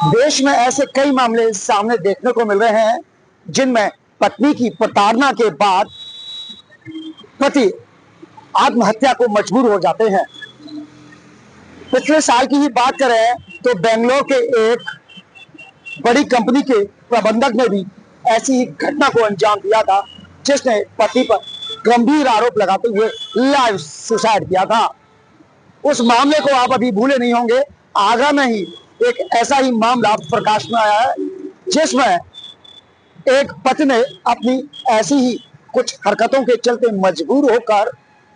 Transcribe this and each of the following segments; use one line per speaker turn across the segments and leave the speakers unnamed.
देश में ऐसे कई मामले सामने देखने को मिल रहे हैं जिनमें पत्नी की प्रताड़ना के बाद पति आत्महत्या को मजबूर हो जाते हैं। पिछले साल की ही बात करें तो बेंगलोर के एक बड़ी कंपनी के प्रबंधक ने भी ऐसी ही घटना को अंजाम दिया था, जिसने पति पर गंभीर आरोप लगाते हुए लाइव सुसाइड किया था। उस मामले को आप अभी भूले नहीं होंगे। आगरा में ही एक ऐसा ही मामला प्रकाश में आया है, जिसमें एक पति ने अपनी ऐसी ही कुछ हरकतों के चलते मजबूर होकर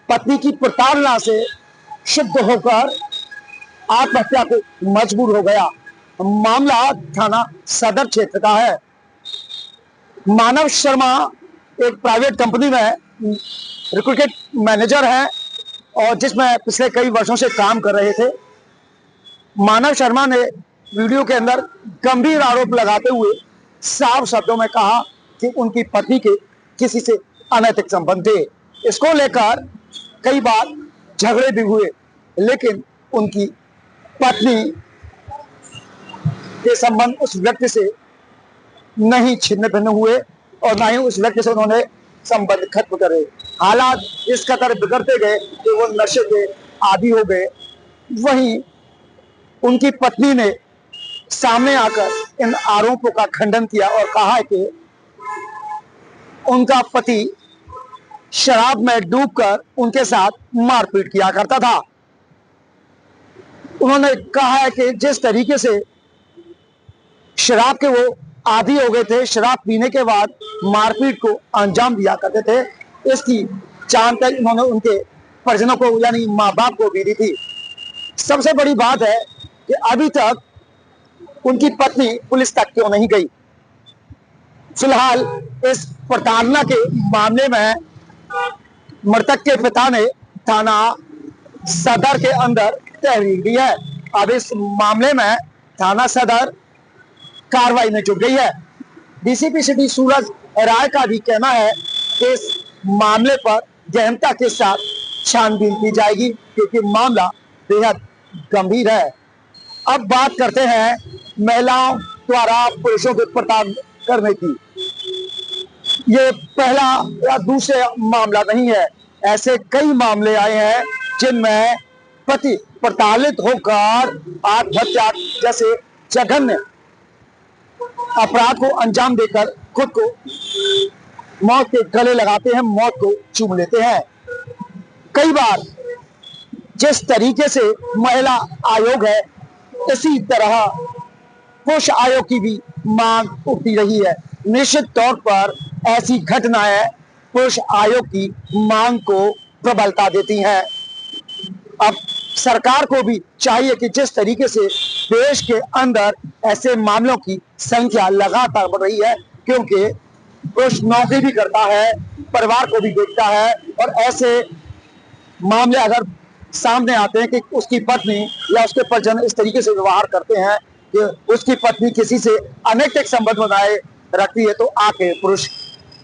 पत्नी की प्रताड़ना से शुद्ध होकर आत्महत्या को मजबूर हो गया। मामला थाना सदर क्षेत्र का है। मानव शर्मा एक प्राइवेट कंपनी में रिक्रूटमेंट मैनेजर हैं और जिसमें पिछले कई वर्षों से काम कर रहे थे। मानव शर्मा ने वीडियो के अंदर गंभीर आरोप लगाते हुए साफ शब्दों में कहा कि उनकी पत्नी के किसी से अनैतिक संबंध थे। इसको लेकर कई बार झगड़े भी हुए, लेकिन उनकी पत्नी के संबंध उस व्यक्ति से नहीं छिन्न भिन्न हुए और ना ही उस व्यक्ति से उन्होंने संबंध खत्म करे। हालात इस कदर बिगड़ते गए कि वो नशे के आदी हो गए। वहीं उनकी पत्नी ने सामने आकर इन आरोपों का खंडन किया और कहा कि उनका पति शराब में डूबकर उनके साथ मारपीट किया करता था। उन्होंने कहा है कि जिस तरीके से शराब के वो आदी हो गए थे, शराब पीने के बाद मारपीट को अंजाम दिया करते थे, इसकी जानकारी उन्होंने उनके परिजनों को यानी माँ बाप को भी दी थी। सबसे बड़ी बात है कि अभी तक उनकी पत्नी पुलिस तक क्यों नहीं गई। फिलहाल इस प्रताड़ना के मामले में मृतक के पिता ने थाना सदर के अंदर तहरीर दी है। अब इस मामले में थाना सदर कार्रवाई में जुट गई है। डीसीपी सिटी सूरज राय का भी कहना है कि इस मामले पर गहनता के साथ छानबीन की जाएगी, क्योंकि मामला बेहद गंभीर है। अब बात करते हैं महिलाओं द्वारा पुरुषों के प्रताड़ना करने की। ये पहला या दूसरा मामला नहीं है, ऐसे कई मामले आए हैं जिनमें पति प्रताड़ित होकर आत्महत्या जैसे जघन्य अपराध को अंजाम देकर खुद को मौत के गले लगाते हैं, मौत को चूम लेते हैं। कई बार जिस तरीके से महिला आयोग है, इसी तरह पुरुष आयोग की भी मांग उठती रही है। निश्चित तौर पर ऐसी घटनाएं पुरुष आयोग की मांग को प्रबलता देती हैं। अब सरकार को भी चाहिए कि जिस तरीके से देश के अंदर ऐसे मामलों की संख्या लगातार बढ़ रही है, क्योंकि पुरुष नौकरी भी करता है, परिवार को भी देखता है, और ऐसे मामले अगर सामने आते हैं कि उसकी पत्नी या उसके परिजन इस तरीके से व्यवहार करते हैं कि उसकी पत्नी किसी से अनैतिक संबंध बनाए रखती है, तो आके पुरुष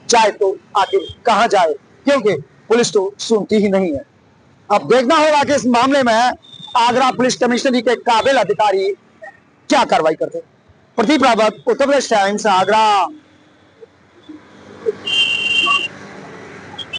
जाए तो आके कहां जाए, क्योंकि पुलिस तो सुनती ही नहीं है। अब देखना होगा कि इस मामले में आगरा पुलिस कमिश्नरी के काबिल अधिकारी क्या कार्रवाई करते हैं। प्रदीप रावत, उत्तर प्रदेश टाइम्स, आगरा।